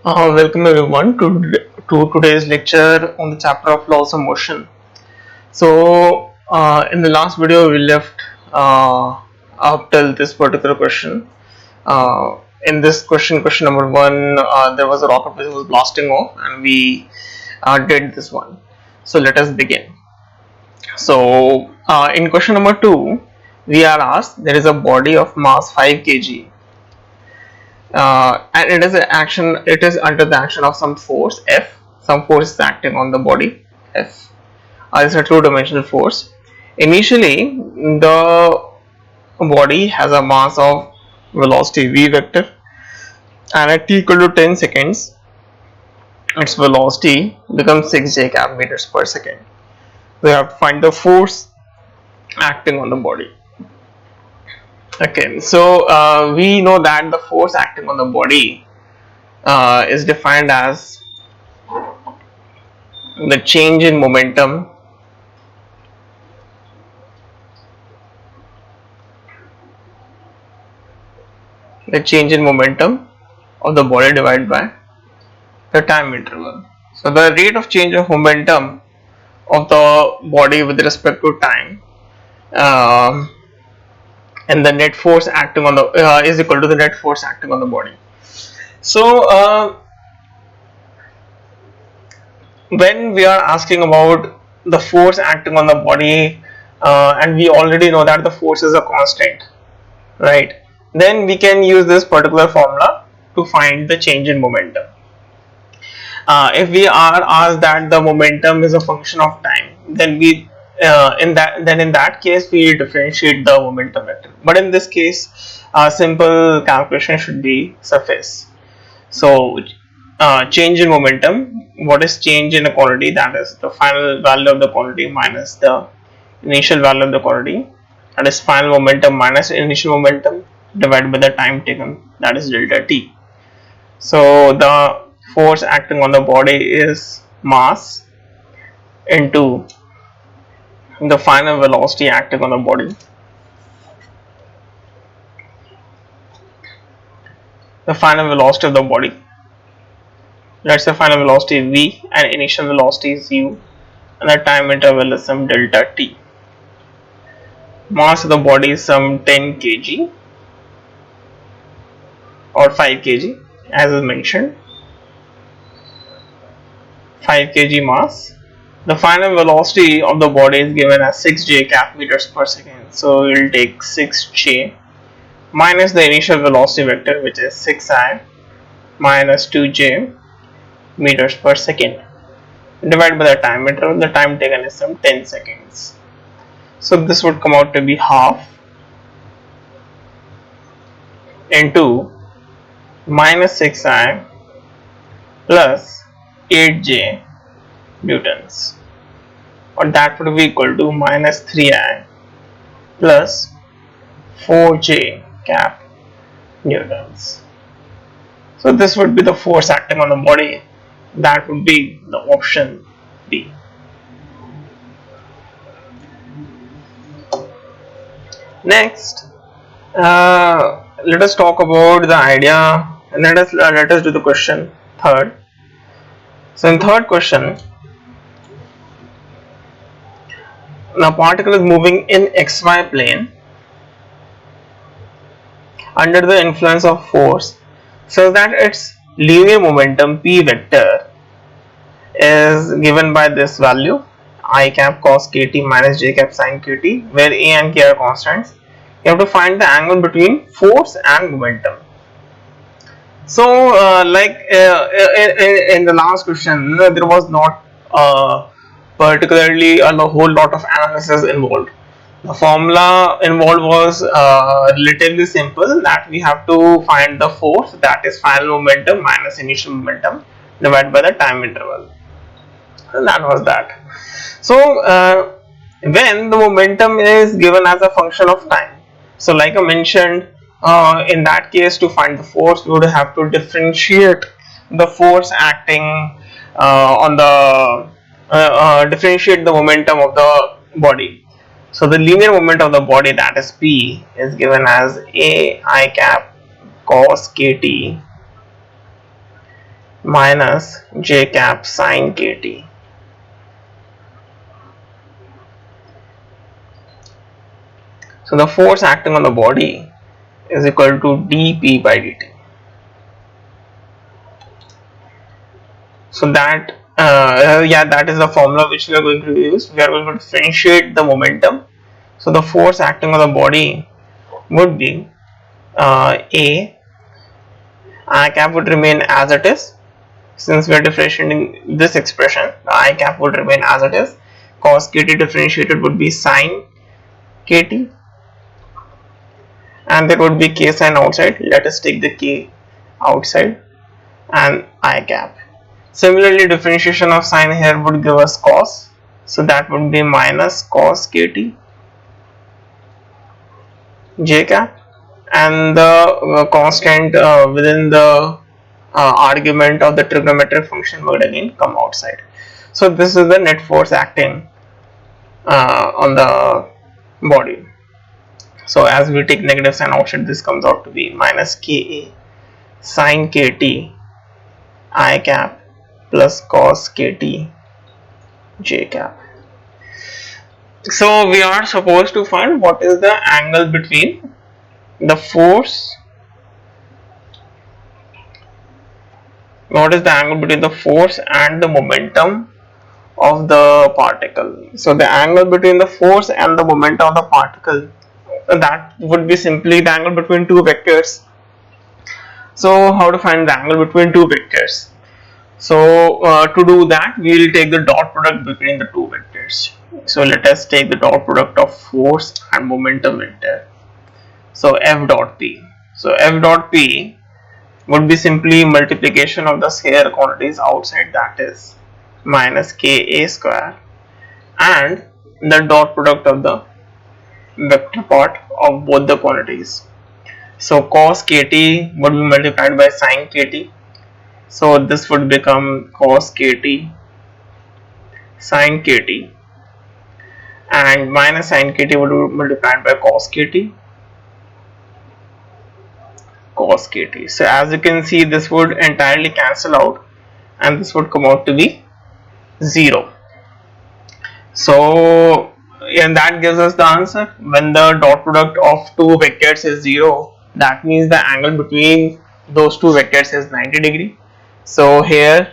Welcome everyone to today's lecture on the chapter of laws of motion. In the last video, we left up till this particular question. In this question number one, there was a rocket which was blasting off, and we did this one. So, let us begin. In question number two, we are asked there is a body of mass 5 kg and it is under the action of some force F. Some force is acting on the body F. It's a two-dimensional force. Initially, the body has a mass of velocity v vector, and at t equal to 10 seconds, its velocity becomes 6 j cap meters per second. We have to find the force acting on the body. Okay, we know that the force acting on the body is defined as the change in momentum of the body divided by the time interval. So the rate of change of momentum of the body with respect to time and the net force acting on the is equal to the net force acting on the body. So when we are asking about the force acting on the body, and we already know that the force is a constant, right? Then we can use this particular formula to find the change in momentum. If we are asked that the momentum is a function of time, then in that case we differentiate the momentum vector. But in this case, simple calculation should be suffice. So change in momentum, what is change in a quantity? That is the final value of the quantity minus the initial value of the quantity, that is final momentum minus initial momentum divided by the time taken, that is delta t. So the force acting on the body is mass into the final velocity acting on the body. The final velocity of the body, let's say final velocity is v and initial velocity is u, and the time interval is some delta t. Mass of the body is some 10 kg or 5 kg as is mentioned, 5 kg mass. The final velocity of the body is given as 6 j cap meters per second. So we will take 6 j minus the initial velocity vector, which is 6I minus 2j meters per second, divided by the time interval. The time taken is some 10 seconds. So this would come out to be half into minus 6I plus 8j newtons, or that would be equal to minus 3I plus 4j cap newtons. So this would be the force acting on the body. That would be the option B. Next, let us talk about the idea, and let us do the question third. So in third question, the particle is moving in xy plane under the influence of force, so that its linear momentum p vector is given by this value I cap cos kt minus j cap sin kt, where a and k are constants. You have to find the angle between force and momentum. So in the last question, there was not particularly a whole lot of analysis involved. The formula involved was relatively simple, that we have to find the force, that is final momentum minus initial momentum divided by the time interval, and that was that. So when the momentum is given as a function of time, so like I mentioned, in that case, to find the force, we would have to differentiate the force acting on the differentiate the momentum of the body. So the linear moment of the body, that is p, is given as a I cap cos kt minus j cap sine kt. So the force acting on the body is equal to dp by dt. So that that is the formula which we are going to use. We are going to differentiate the momentum. So the force acting on the body would be a I cap would remain as it is. Since we are differentiating this expression, the I cap would remain as it is. Cos kt differentiated would be sine kt, and there would be k sign outside. Let us take the k outside and I cap. Similarly, differentiation of sine here would give us cos, so that would be minus cos kt j cap, and the constant within the argument of the trigonometric function would again come outside. So this is the net force acting on the body. So as we take negative sign outside, this comes out to be minus ka sine kt I cap plus cos kt j cap. So we are supposed to find what is the angle between the force, what is the angle between the force and the momentum of the particle. So the angle between the force and the momentum of the particle, that would be simply the angle between two vectors. So how to find the angle between two vectors? So to do that, we will take the dot product between the two vectors. So let us take the dot product of force and momentum vector. So f dot p. So f dot p would be simply multiplication of the scalar quantities outside, that is minus ka square, and the dot product of the vector part of both the quantities. So cos kt would be multiplied by sine kt. So this would become cos kt sine kt, and minus sine kt would be multiplied by cos kt. So as you can see, this would entirely cancel out and this would come out to be 0. So and that gives us the answer. When the dot product of two vectors is 0, that means the angle between those two vectors is 90 degree. So here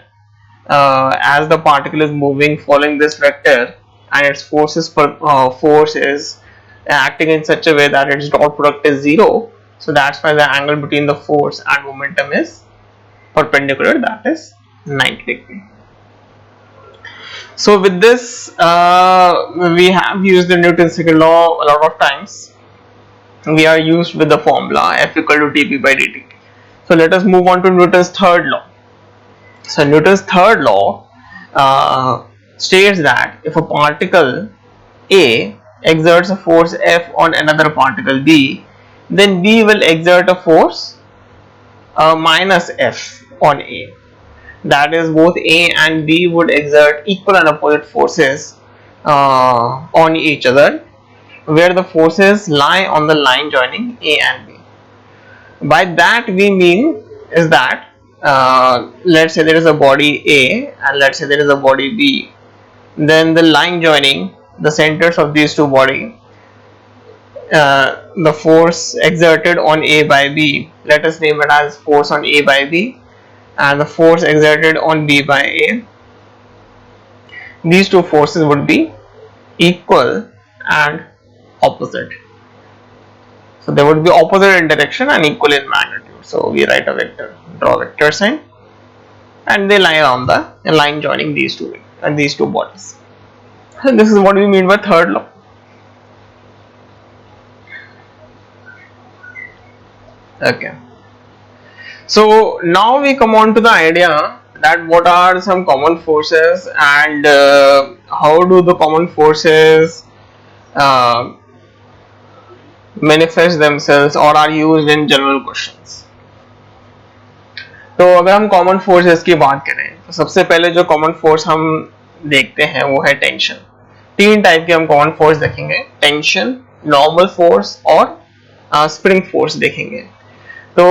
as the particle is moving following this vector and its force is acting in such a way that its dot product is 0, so that's why the angle between the force and momentum is perpendicular, that is 90 degree. So with this we have used the Newton's second law a lot of times. We are used with the formula F equal to dp by dt. So let us move on to Newton's third law. So Newton's third law states that if a particle A exerts a force F on another particle B, then B will exert a force minus F on A. That is, both A and B would exert equal and opposite forces on each other, where the forces lie on the line joining A and B. By that we mean is that let's say there is a body A and let's say there is a body B, then the line joining the centers of these two bodies, the force exerted on A by B, let us name it as force on A by B, and the force exerted on B by A, these two forces would be equal and opposite. So they would be opposite in direction and equal in magnitude. So we write a vector, draw a vector sign, and they lie on the line joining these two bodies. And this is what we mean by third law. Okay. So now we come on to the idea that what are some common forces and how do the common forces manifest themselves or are used in general questions. तो अगर हम common forces की बात करें तो सबसे पहले जो कॉमन फोर्स हम देखते हैं वो है टेंशन. तीन टाइप के हम कॉमन फोर्स देखेंगे, टेंशन, नॉर्मल फोर्स और स्प्रिंग फोर्स देखेंगे. तो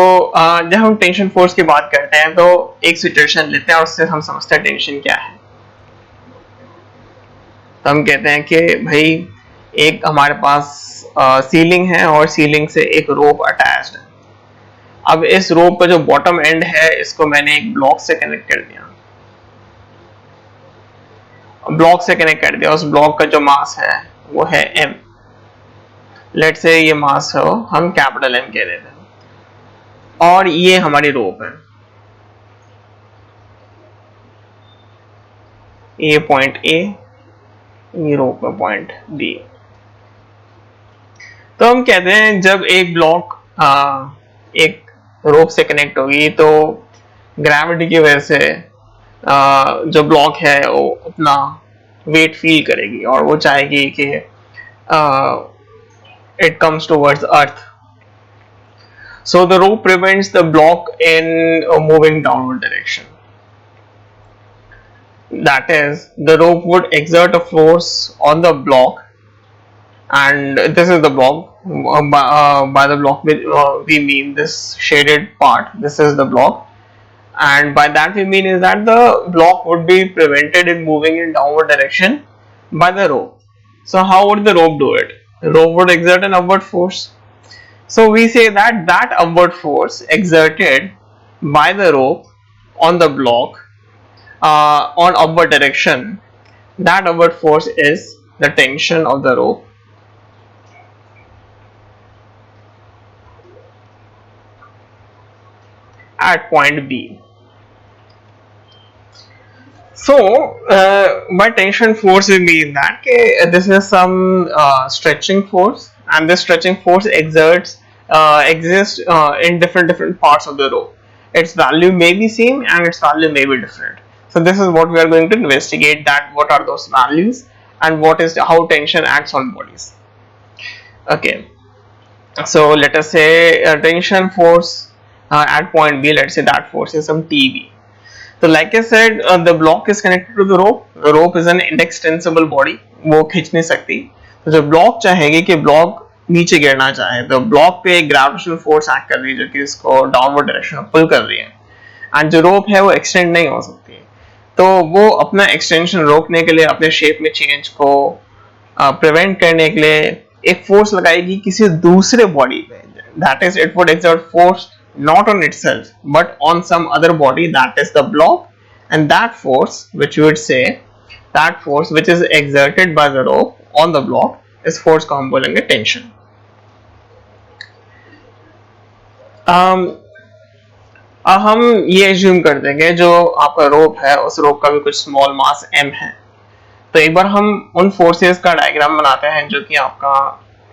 जब हम टेंशन फोर्स की बात करते हैं तो एक सिचुएशन लेते हैं और उससे हम समझते हैं टेंशन क्या है। तो हम कहते हैं कि भाई एक हमारे पास सीलिंग है और सीलिंग से एक रोप अटैच्ड है। अब इस रोप का जो बॉटम एंड है इसको मैंने एक ब्लॉक से कनेक्ट कर दिया, उस ब्लॉक का जो मास है वो है m। लेट्स से ये मास हो हम कैपिटल M कह देते हैं और ये हमारी रोप है, ये पॉइंट A, ये रोप है पॉइंट B। तो हम कहते हैं जब एक ब्लॉक एक रोप से कनेक्ट होगी तो ग्रेविटी की वजह से जो ब्लॉक है वो अपना वेट फील करेगी और वो चाहेगी कि it comes towards earth. So the rope prevents the block in moving downward direction. That is, the rope would exert a force on the block, and this is the block. By the block we mean this shaded part. This is the block, and by that we mean is that the block would be prevented in moving in downward direction by the rope. So how would the rope do it? The rope would exert an upward force. So we say that that upward force exerted by the rope on the block on upward direction, that upward force is the tension of the rope at point B. So by tension force we mean that this is some stretching force, and this stretching force exists in different parts of the rope. Its value may be same and its value may be different. So this is what we are going to investigate, that what are those values and what is how tension acts on bodies. Okay, so let us say tension force at point B, let's say that force is some TB. So like I said, the block is connected to the rope. The rope is an inextensible body, वो खींच नहीं सकती। तो जो block चाहेगी कि block नीचे गिरना चाहे, तो ब्लॉक पे एक ग्रेविटेशनल फोर्स एक्ट कर रही है जो कि इसको डाउनवर्ड डायरेक्शन में पुल कर रही है, एंड जो रोप है वो एक्सटेंड नहीं हो सकती है। तो वो अपना एक्सटेंशन रोकने के लिए, अपने शेप में चेंज को प्रिवेंट करने के लिए एक फोर्स लगाएगी किसी दूसरे बॉडी पे, that is it would exert force not on itself but on some other body, that is the block, and that force which you would say, that force which is exerted by the rope on the block is force को हम बोलेंगे tension. हम ये assume कर देंगे जो आपका रोप है उस रोप का भी कुछ स्मॉल मास m है। तो एक बार हम उन फोर्सेस का डायग्राम बनाते हैं जो कि आपका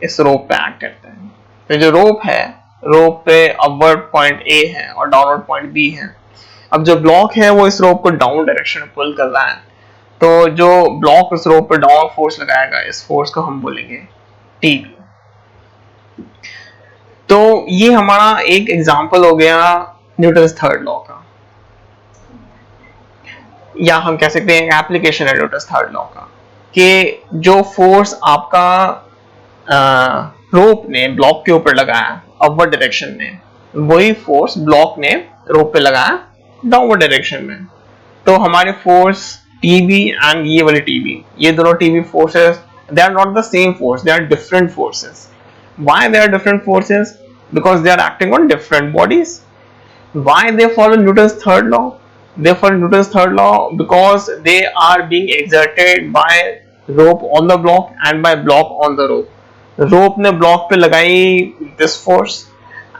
इस रोप पे एक्ट करते हैं। तो जो रोप है, रोप पे अपवर्ड पॉइंट A है और डाउनवर्ड पॉइंट B है। अब जो ब्लॉक है वो इस रोप को डाउन डायरेक्शन में पुल कर रहा है, तो जो ब्लॉक उस रोप पे डाउन फोर्स लगाएगा, इस फोर्स को हम बोलेंगे TB। तो ये हमारा एक एग्जांपल हो गया न्यूटन्स थर्ड लॉ का, या हम कह सकते हैं एप्लीकेशन है न्यूटन्स थर्ड लॉ का, कि जो फोर्स आपका रोप ने ब्लॉक के ऊपर लगाया अपवर्ड डायरेक्शन में, वही फोर्स ब्लॉक ने रोप पे लगाया डाउनवर्ड डायरेक्शन में। तो हमारे फोर्स TB एंड ये वाली TB, ये दोनों TB forces, they are not the same force, they are different forces. Why they are different forces? Because they are acting on different bodies. Why they follow Newton's third law? They follow Newton's third law because they are being exerted by rope on the block and by block on the rope. रोप ने block पे लगाई this force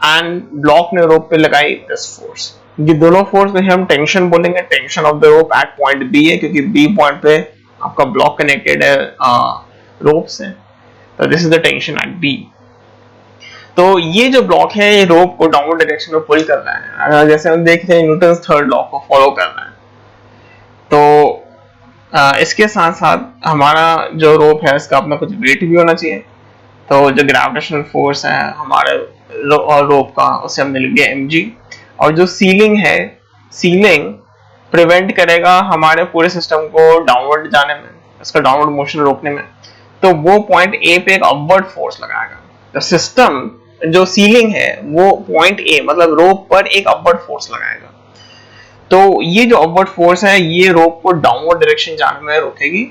and block ने रोप पे लगाई this force. ये दोनों force में हम टेंशन बोलेंगे, tension of the rope at point B है, क्योंकि B पॉइंट पे आपका ब्लॉक कनेक्टेड है रोप से। तो this is the tension eight B। तो ये जो ब्लॉक है ये रोप को डाउनवर्ड डायरेक्शन में पुल कर रहा है, जैसे हम देख रहे हैं न्यूटन्स थर्ड लॉ को फॉलो कर रहा है। तो इसके साथ साथ हमारा जो रोप है इसका अपना कुछ वेट भी होना चाहिए। तो जो ग्रेविटेशनल फोर्स है हमारे रोप का उसे हमने लिख दिया mg, और जो सीलिंग है, सीलिंग प्रिवेंट करेगा हमारे पूरे सिस्टम को डाउनवर्ड जाने में, इसका डाउनवर्ड मोशन रोकने में। तो वो पॉइंट A पे एक अपवर्ड फोर्स लगाएगा। The system जो सीलिंग है वो पॉइंट ए मतलब रोप पर एक अपवर्ड फोर्स लगाएगा। तो ये जो अपवर्ड फोर्स है ये रोप को डाउनवर्ड डायरेक्शन जाने में रोकेगी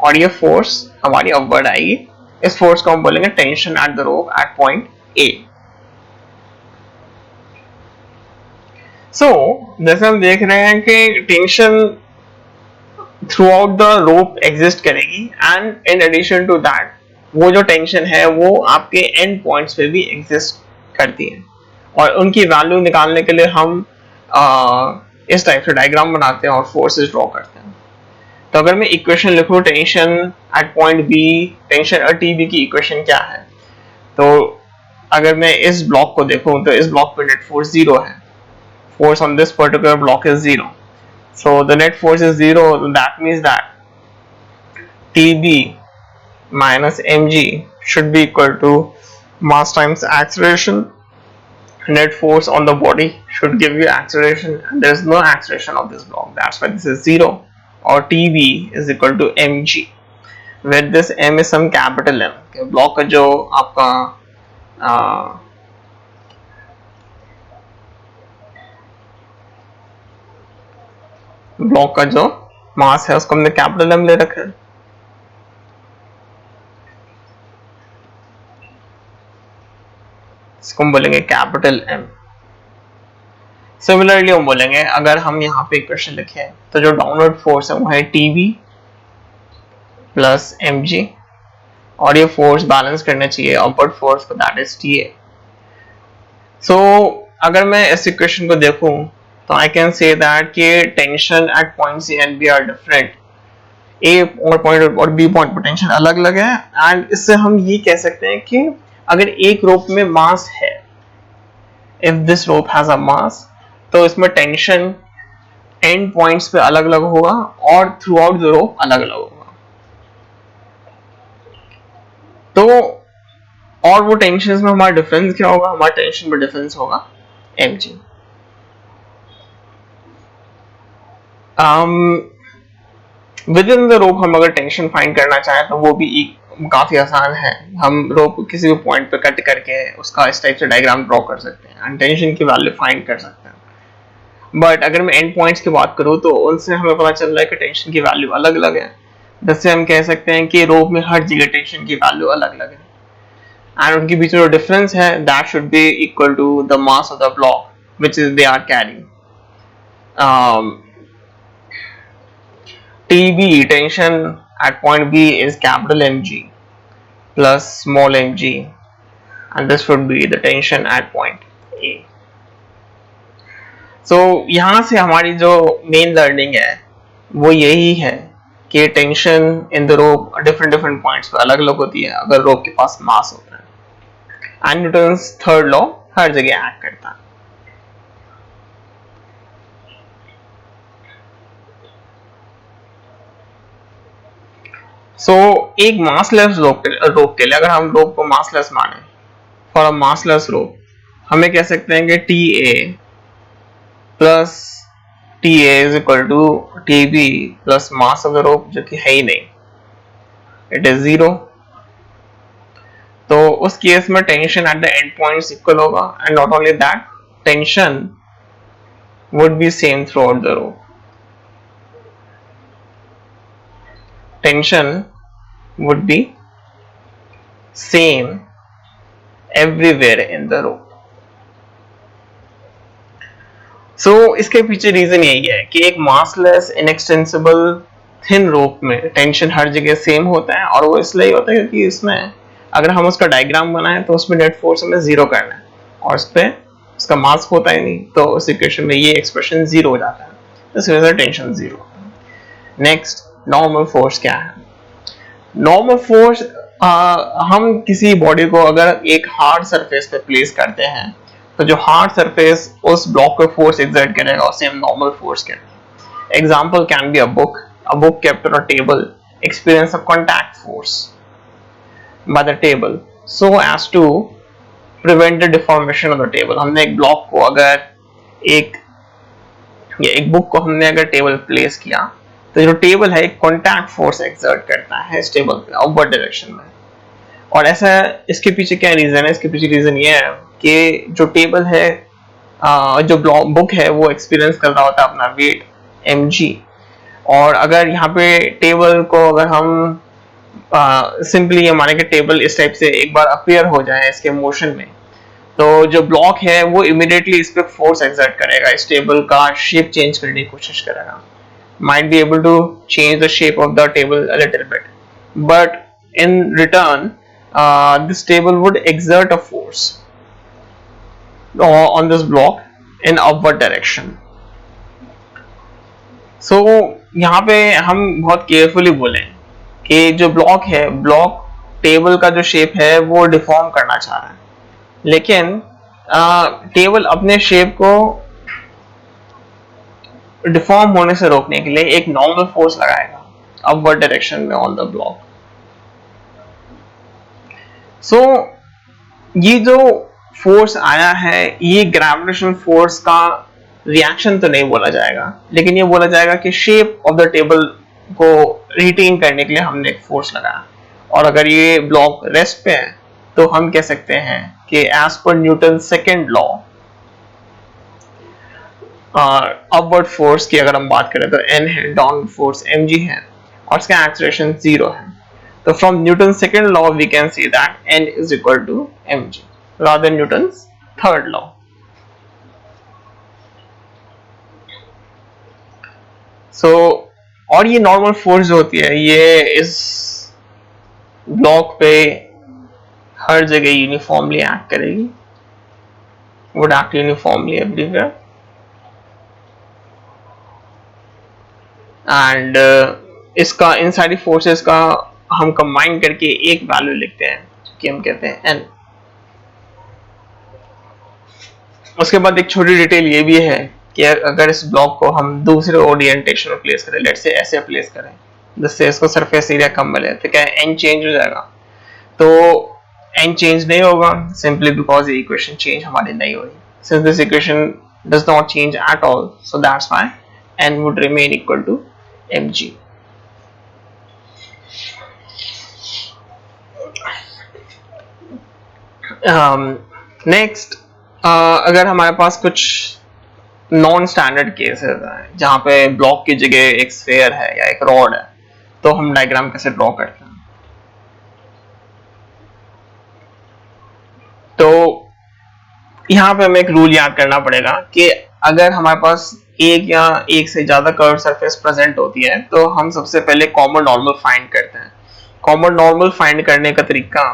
और ये फोर्स हमारी अपवर्ड आएगी। इस फोर्स को हम बोलेंगे tension at the rope at point A. So जैसे हम देख रहे हैं कि tension throughout the rope exist करेगी and in addition to that वो जो टेंशन है वो आपके एंड पॉइंट्स पे भी एग्जिस्ट करती है और उनकी वैल्यू निकालने के लिए हम इस टाइप से डायग्राम बनाते हैं और फोर्सेस ड्रॉ करते हैं। तो अगर मैं इक्वेशन लिखूं tension at point B, tension at T B की इक्वेशन क्या है, तो अगर मैं इस ब्लॉक को देखूं तो इस ब्लॉक पे नेट फोर्स 0 है, force on this particular block is 0, so the net force is 0. That means that TB minus mg should be equal to mass times acceleration. Net force on the body should give you acceleration and there is no acceleration of this block, that's why this is 0, or TB is equal to mg where this m is some capital M. Block का जो आपका block का जो मास है उसको हमने capital M ले रखा है। इसको हम बोलेंगे कैपिटल एम। सिमिलरली हम बोलेंगे अगर हम यहाँ पे इक्वेशन लिखे तो जो डाउनवर्ड फोर्स है वो है टीबी प्लस एम जी और ये फोर्स बैलेंस करना चाहिए अपवर्ड फोर्स को, that is T A. So अगर मैं इस इक्वेशन को देखूं तो आई कैन से दैट कि tension at point C and B are different, A और पॉइंट और बी पॉइंट पर टेंशन अलग अलग है एंड इससे हम ये कह सकते हैं कि अगर एक रोप में मास है, if this rope has a mass, तो इसमें टेंशन एंड पॉइंट्स पे अलग अलग होगा और थ्रू आउट द रोप अलग अलग होगा। तो और वो टेंशन में हमारा डिफरेंस क्या होगा, हमारा टेंशन में डिफरेंस होगा mg। With in the rope हम अगर टेंशन फाइंड करना चाहें तो वो भी काफी आसान है। हम रोप को किसी भी पॉइंट पे कट करके उसका इस टाइप से डायग्राम ड्रॉ कर सकते हैं एंड टेंशन की वैल्यू फाइंड कर सकते हैं। बट अगर मैं एंड पॉइंट्स की बात करूं तो उनसे हमें पता चल रहा है कि टेंशन की वैल्यू अलग अलग है। जिससे हम कह सकते हैं कि रोप में हर जगह टेंशन की वैल्यू अलग अलग है एंड उनके बीच में जो डिफरेंस है that should be equal to the mass of the block which is they are carrying. TB tension at point B is capital Mg plus small mg and this would be the tension at point A. So यहाँ से हमारी जो main learning है वो यही है कि tension in the rope different different points पे अलग अलग होती है अगर रोप के पास मास होता है एंड न्यूटन्स थर्ड लॉ हर जगह एक्ट करता है। एक मासलेस रोप के लिए अगर हम रोप को मासलेस माने, फॉर अ मासलेस रोप हमें कह सकते हैं कि T A plus T A is equal to T B plus mass of the rope, जो कि है ही नहीं, इट इज 0। तो उस केस में tension at the end points equal होगा and not only that tension would be same throughout the rope. Tension would be same everywhere in the rope. So इसके पीछे रीजन यही है कि एक मासलेस इनएक्सटेंसिबल थिन रोप में tension हर जगह same होता है और वो इसलिए होता है क्योंकि इसमें अगर हम उसका डायग्राम बनाएं तो उसमें नेट फोर्स हमें 0 करना है और उस पे उसका मास होता ही नहीं, तो उस इक्वेशन में ये एक्सप्रेशन 0 हो जाता है, इस वजह से टेंशन 0। नेक्स्ट नॉर्मल फोर्स क्या है? नॉर्मल फोर्स हम किसी बॉडी को अगर एक हार्ड सरफेस पे प्लेस करते हैं तो जो हार्ड सरफेस उस ब्लॉक पे फोर्स एक्सर्ट करेगा उसे हम नॉर्मल फोर्स कहते हैं। Example can be a book kept on a table experience a contact force by the table so as to prevent the deformation of the table। हमने एक block को अगर एक बुक को हमने अगर टेबल प्लेस किया तो जो टेबल है एक कॉन्टैक्ट फोर्स एक्सर्ट करता है इस टेबल पे अपवर्ड डायरेक्शन में, और ऐसा इसके पीछे क्या रीजन है? इसके पीछे रीजन ये है कि जो टेबल है, जो बुक है वो एक्सपीरियंस कर रहा होता है अपना वेट mg, और अगर यहाँ पे टेबल को अगर हम सिंपली ये माने कि टेबल इस टाइप से एक बार अपीयर हो जाए इसके मोशन में, तो जो ब्लॉक है वो इमीडिएटली इस पे फोर्स एक्सर्ट करेगा, इस टेबल का शेप चेंज करने की कोशिश करेगा, might be able to change the shape of the table a little bit, but in return this table would exert a force on this block in upward direction. So यहाँ पे हम बहुत carefully बोलें कि जो ब्लॉक है, block table का जो शेप है वो डिफॉर्म करना चाह रहा है, लेकिन टेबल अपने शेप को डिफॉर्म होने से रोकने के लिए एक नॉर्मल फोर्स लगाएगा अपवर्ड डायरेक्शन में ऑन द ब्लॉक. सो ये जो फोर्स आया है ये ग्रेविटेशनल फोर्स का रिएक्शन तो नहीं बोला जाएगा, लेकिन ये बोला जाएगा कि शेप ऑफ द टेबल को रिटेन करने के लिए हमने एक फोर्स लगाया. और अगर ये ब्लॉक रेस्ट पे है तो हम कह सकते हैं कि एज पर Newton second law upward force की अगर हम बात करें तो n है, डाउनवर्ड फोर्स mg है और इसका एक्सेलरेशन 0 है. तो from Newton second law we can see that n is equal to mg rather than Newton's third law. So और ये नॉर्मल फोर्स जो होती है ये इस ब्लॉक पे हर जगह यूनिफॉर्मली एक्ट करेगी, would act uniformly everywhere. And इसका इन सारी फोर्सेस का हम कंबाइन करके एक वैल्यू लिखते हैं कि हम कहते हैं n. उसके बाद एक छोटी डिटेल ये भी है कि अगर इस ब्लॉक को हम दूसरे ओरिएंटेशन में प्लेस करें, लेट्स से ऐसे प्लेस करें जिससे इसको सरफेस एरिया कम मिले, तो क्या n चेंज हो जाएगा? तो n चेंज नहीं होगा सिंपली बिकॉज ये इक्वेशन चेंज हमारी नहीं हुई. Since this equation does not change at all, so that's why n would remain equal to mg. Next अगर हमारे पास कुछ नॉन स्टैंडर्ड केसेस हैं जहां पे ब्लॉक की जगह एक स्फीयर है या एक रॉड है, तो हम डायग्राम कैसे ड्रॉ करते हैं? तो यहाँ पे हमें एक रूल याद करना पड़ेगा कि अगर हमारे पास एक या एक से ज्यादा कर्व सरफेस प्रेजेंट होती है तो हम सबसे पहले कॉमन नॉर्मल फाइंड करते हैं. कॉमन नॉर्मल फाइंड करने का तरीका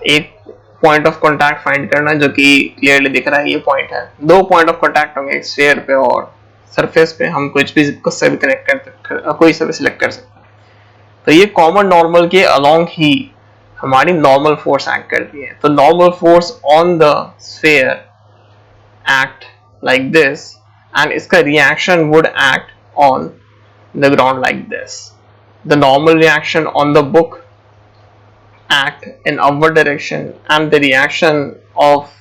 एक पॉइंट ऑफ कांटेक्ट फाइंड करना जो कि क्लियरली दिख रहा है, ये पॉइंट है. दो पॉइंट ऑफ कांटेक्ट होंगे, एक स्फीयर पे और सरफेस पे. हम कुछ से भी कनेक्ट कर कोई से भी सिलेक्ट कर सकते हैं. तो ये कॉमन नॉर्मल के अलोंग ही हमारी नॉर्मल फोर्स एक्ट करती है. तो normal force on the sphere act like this and इसका reaction would act on the ground like this. The normal reaction on the book act in upward direction and the reaction of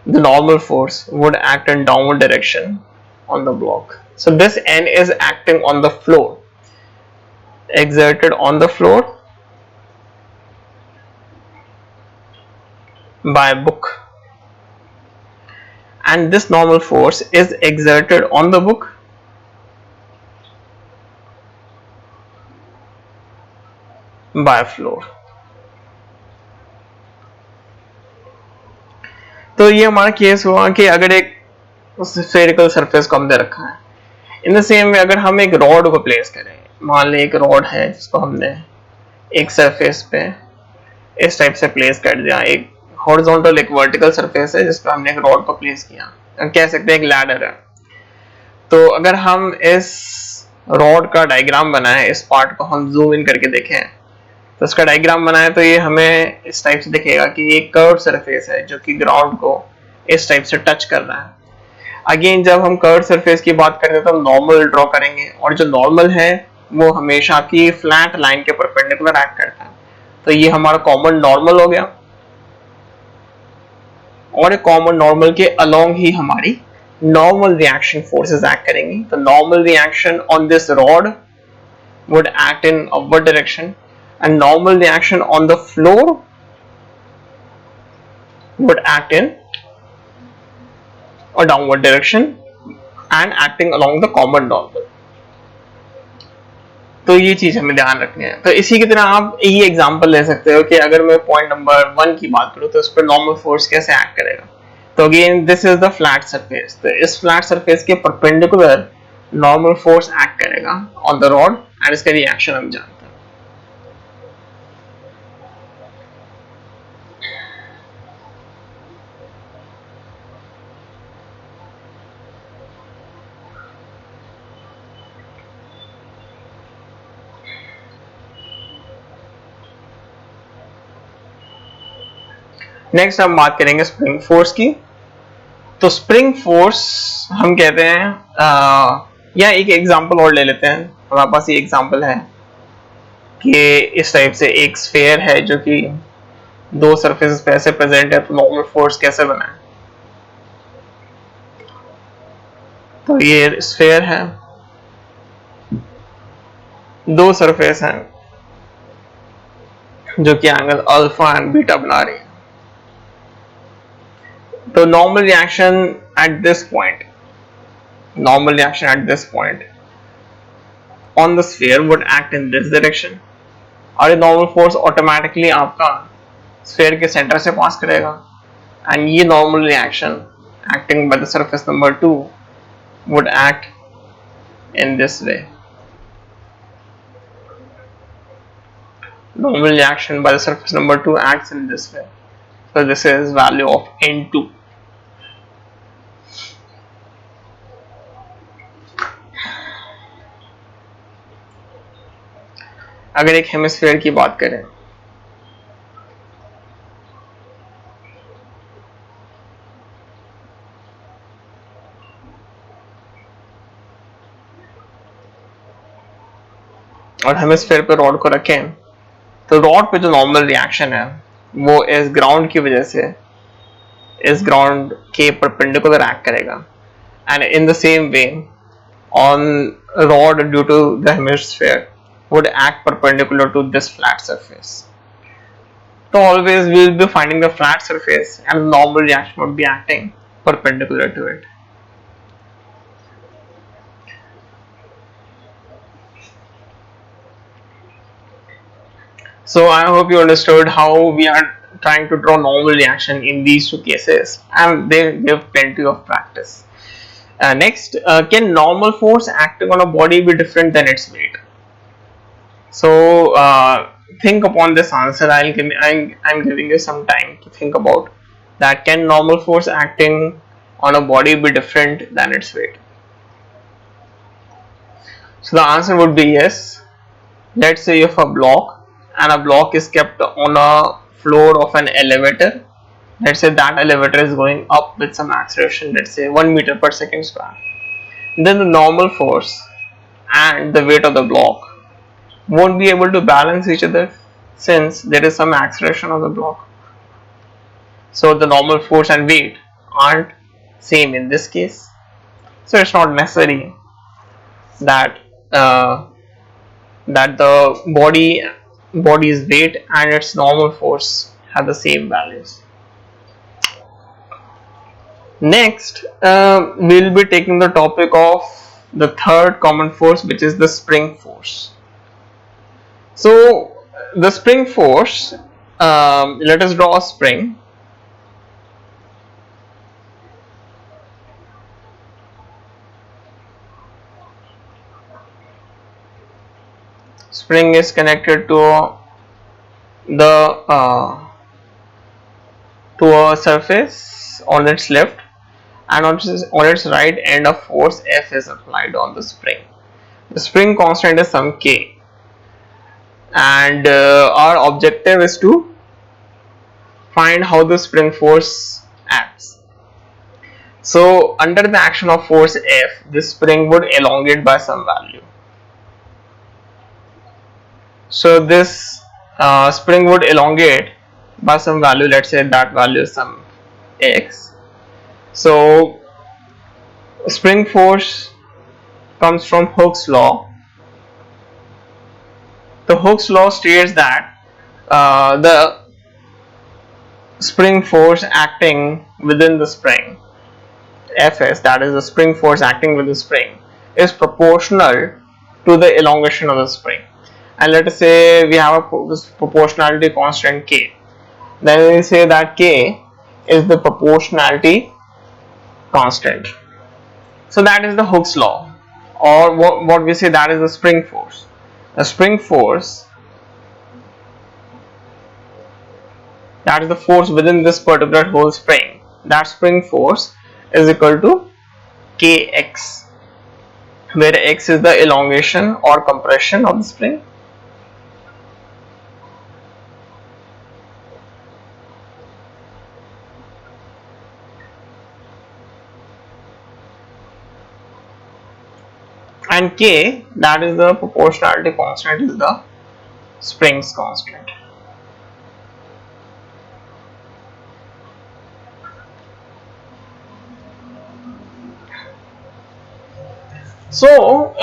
the normal force would act in downward direction on the block. So this n is acting on the floor, exerted on the floor by book, and this normal force is exerted on the book by floor. तो ये हमारा case हुआ कि अगर एक spherical surface को हमने रखा है. इन द सेम वे अगर हम एक रॉड को प्लेस करें, मान लें एक रॉड है जिसको हमने एक सरफेस पे इस टाइप से प्लेस कर दिया, एक हॉरिजॉन्टल एक वर्टिकल सरफेस है जिस पर हमने एक रॉड को प्लेस किया, कह सकते हैं एक लैडर है. तो अगर हम इस रॉड का डायग्राम बनाए, इस पार्ट को हम जूम इन करके देखें तो इसका डायग्राम बनाए तो ये हमें इस टाइप से दिखेगा कि ये कर्व सरफेस है जो कि ग्राउंड को इस टाइप से टच कर रहा है. अगेन जब हम कर्व सरफेस की बात करें तो हम नॉर्मल ड्रॉ करेंगे और जो नॉर्मल है वो हमेशा की फ्लैट लाइन के परपेंडिकुलर एक्ट करता है. तो ये हमारा कॉमन नॉर्मल हो गया और कॉमन नॉर्मल के अलोंग ही हमारी नॉर्मल रिएक्शन फोर्सेस एक्ट करेंगी. तो normal reaction on this rod would act in upward direction and normal reaction on the floor would act in a downward direction and acting along the common normal. तो ये चीज हमें ध्यान रखनी है. तो इसी की तरह आप ये एग्जांपल ले सकते हो कि अगर मैं पॉइंट नंबर 1 की बात करूं तो उस पर नॉर्मल फोर्स कैसे एक्ट करेगा. तो again this is the flat surface. तो इस फ्लैट सरफेस के परपेंडिकुलर नॉर्मल फोर्स एक्ट करेगा ऑन द रॉड एंड इसका रिएक्शन हम जानते हैं. नेक्स्ट हम बात करेंगे स्प्रिंग फोर्स की. तो स्प्रिंग फोर्स हम कहते हैं या एक एग्जांपल और ले लेते हैं. हमारे पास ये एग्जांपल है कि इस टाइप से एक स्फीयर है जो कि दो सरफेसेस पे ऐसे प्रेजेंट है. तो नॉर्मल फोर्स कैसे बना है. तो ये स्फीयर है, दो सरफेस हैं जो कि एंगल अल्फा एंड बीटा बना रही है. तो normal reaction at this point on the sphere would act in this direction और ये normal force automatically आपका sphere के center से pass करेगा and ये normal reaction acting by the surface number 2 would act in this way. Normal reaction by the surface number 2 acts in this way. So this is value of N2. अगर एक hemisphere की बात करें और hemisphere पे rod को रखें तो रॉड पे जो नॉर्मल रिएक्शन है वो इस ग्राउंड की वजह से इस ग्राउंड के परपेंडिकुलर एक्ट करेगा and in the same way on rod due to the hemisphere would act perpendicular to this flat surface. So always we will be finding the flat surface and the normal reaction would be acting perpendicular to it. So I hope you understood how we are trying to draw normal reaction in these two cases and they give plenty of practice. Next, can normal force acting on a body be different than its weight? So think upon this answer. I'm giving you some time to think about that. Can normal force acting on a body be different than its weight? So the answer would be yes. Let's say if a block is kept on a floor of an elevator. Let's say that elevator is going up with some acceleration, let's say 1 meter per second square. Then the normal force and the weight of the block won't be able to balance each other since there is some acceleration of the block. So the normal force and weight aren't same in this case. So it's not necessary that that the body's weight and its normal force have the same values. Next, we'll be taking the topic of the third common force, which is the spring force. So the spring force, let us draw a spring. Spring is connected to a surface on its left, and on its right end a force F is applied on the spring. The spring constant is some K. And our objective is to find how the spring force acts. So under the action of force F, this spring would elongate by some value. So this spring would elongate by some value, let's say that value is some x. So spring force comes from Hooke's law. The Hooke's law states that the spring force acting within the spring, Fs, that is the spring force acting with the spring, is proportional to the elongation of the spring. And let us say we have a proportionality constant K. Then we say that K is the proportionality constant. So that is the Hooke's law, or what we say, that is the spring force. The spring force, that is the force within this particular whole spring, that spring force is equal to Kx, where x is the elongation or compression of the spring. And K, that is the proportionality constant, is the spring's constant. So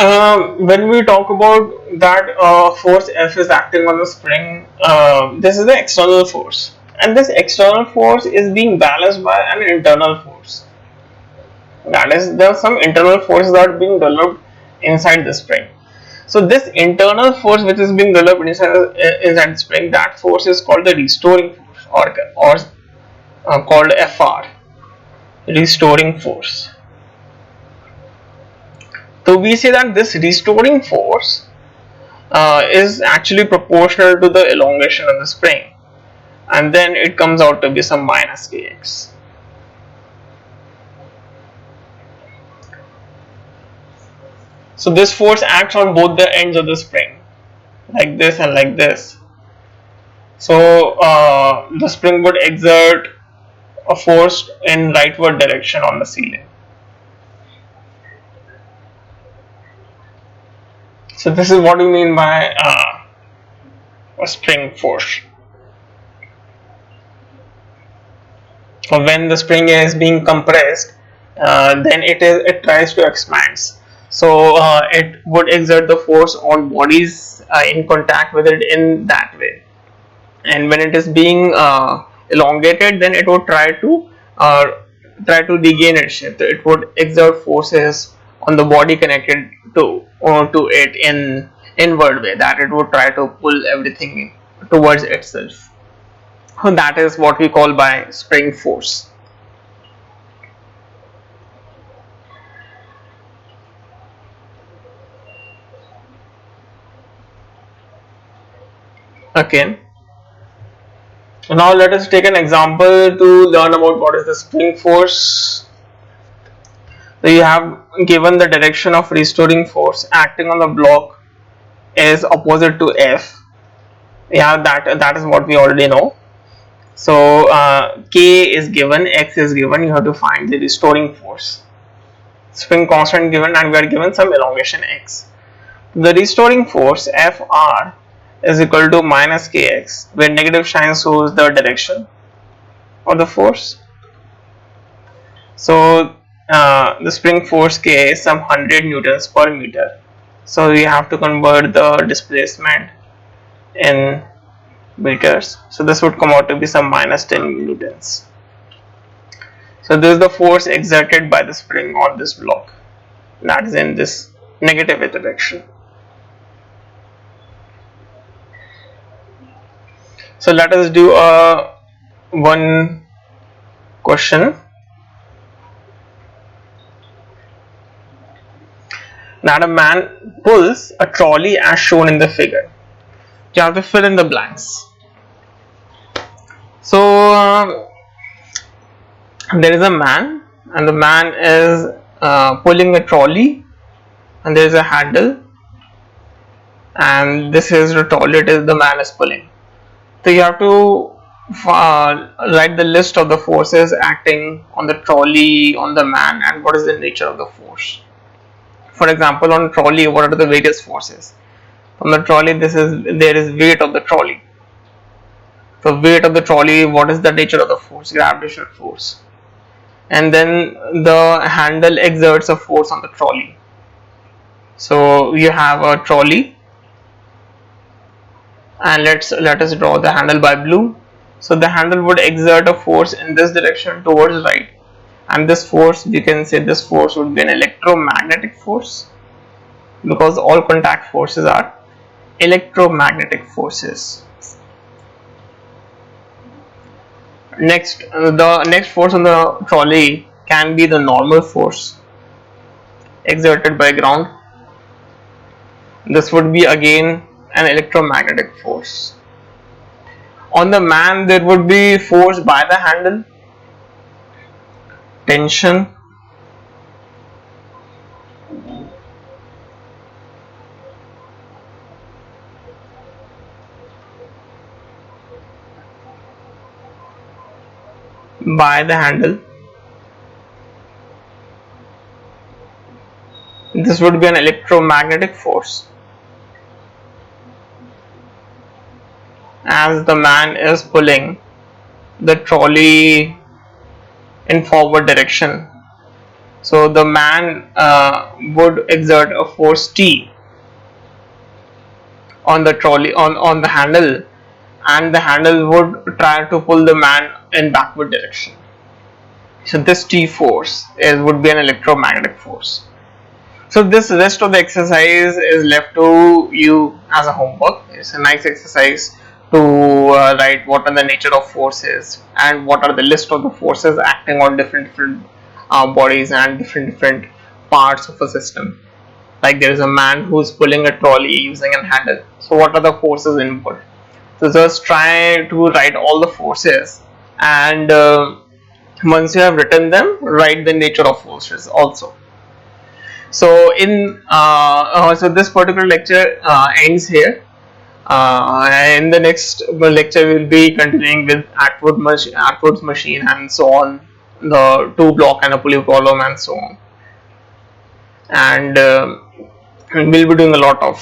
when we talk about that force F is acting on the spring, this is the external force, and this external force is being balanced by an internal force. That is, there are some internal forces that are being developed inside the spring. So this internal force which is being developed inside the spring, that force is called the restoring force, or called Fr, restoring force. So we say that this restoring force is actually proportional to the elongation of the spring, and then it comes out to be some minus kx. So this force acts on both the ends of the spring, like this and like this. So the spring would exert a force in rightward direction on the ceiling. So this is what we mean by a spring force. So when the spring is being compressed, then it tries to expand. So it would exert the force on bodies in contact with it in that way. And when it is being elongated, then it would try to regain its shape. It would exert forces on the body connected to it in inward way, that it would try to pull everything towards itself. So that is what we call by spring force. Okay. Now let us take an example to learn about what is the spring force. So you have given the direction of restoring force acting on the block is opposite to F. Yeah, that is what we already know. So K is given, X is given. You have to find the restoring force. Spring constant given, and we are given some elongation X. The restoring force Fr is equal to minus Kx, where negative sign shows the direction of the force. So the spring force K is some 100 newtons per meter. So we have to convert the displacement in meters. So this would come out to be some minus 10 newtons. So this is the force exerted by the spring on this block, that is in this negative direction. So let us do one question. That a man pulls a trolley as shown in the figure. You have to fill in the blanks. So there is a man, and the man is pulling a trolley, and there is a handle, and this is the trolley, it is the man is pulling. So you have to write the list of the forces acting on the trolley, on the man, and what is the nature of the force. For example, on trolley, what are the various forces? On the trolley, there is weight of the trolley. So weight of the trolley, what is the nature of the force? Gravitational force. And then the handle exerts a force on the trolley. So you have a trolley, and let us draw the handle by blue. So the handle would exert a force in this direction towards right, and this force, we can say this force would be an electromagnetic force, because all contact forces are electromagnetic forces. Next, the next force on the trolley can be the normal force exerted by ground. This would be again an electromagnetic force. On the man, there would be force by the handle, tension, by the handle. This would be an electromagnetic force, as the man is pulling the trolley in forward direction. So the man would exert a force T on the trolley, on the handle, and the handle would try to pull the man in backward direction. So this T force would be an electromagnetic force. So this rest of the exercise is left to you as a homework. It's a nice exercise to write what are the nature of forces and what are the list of the forces acting on different bodies and different parts of a system. Like there is a man who's pulling a trolley using a handle. So what are the forces involved? So just try to write all the forces, and once you have written them, write the nature of forces also. So so this particular lecture ends here. In the next lecture, we will be continuing with Atwood's machine and so on, the two block and a pulley problem and so on, and we'll be doing a lot of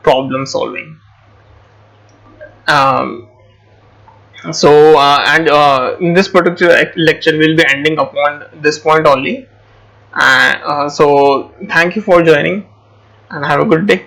problem solving. In this particular lecture, we'll be ending upon this point only. So thank you for joining, and have a good day.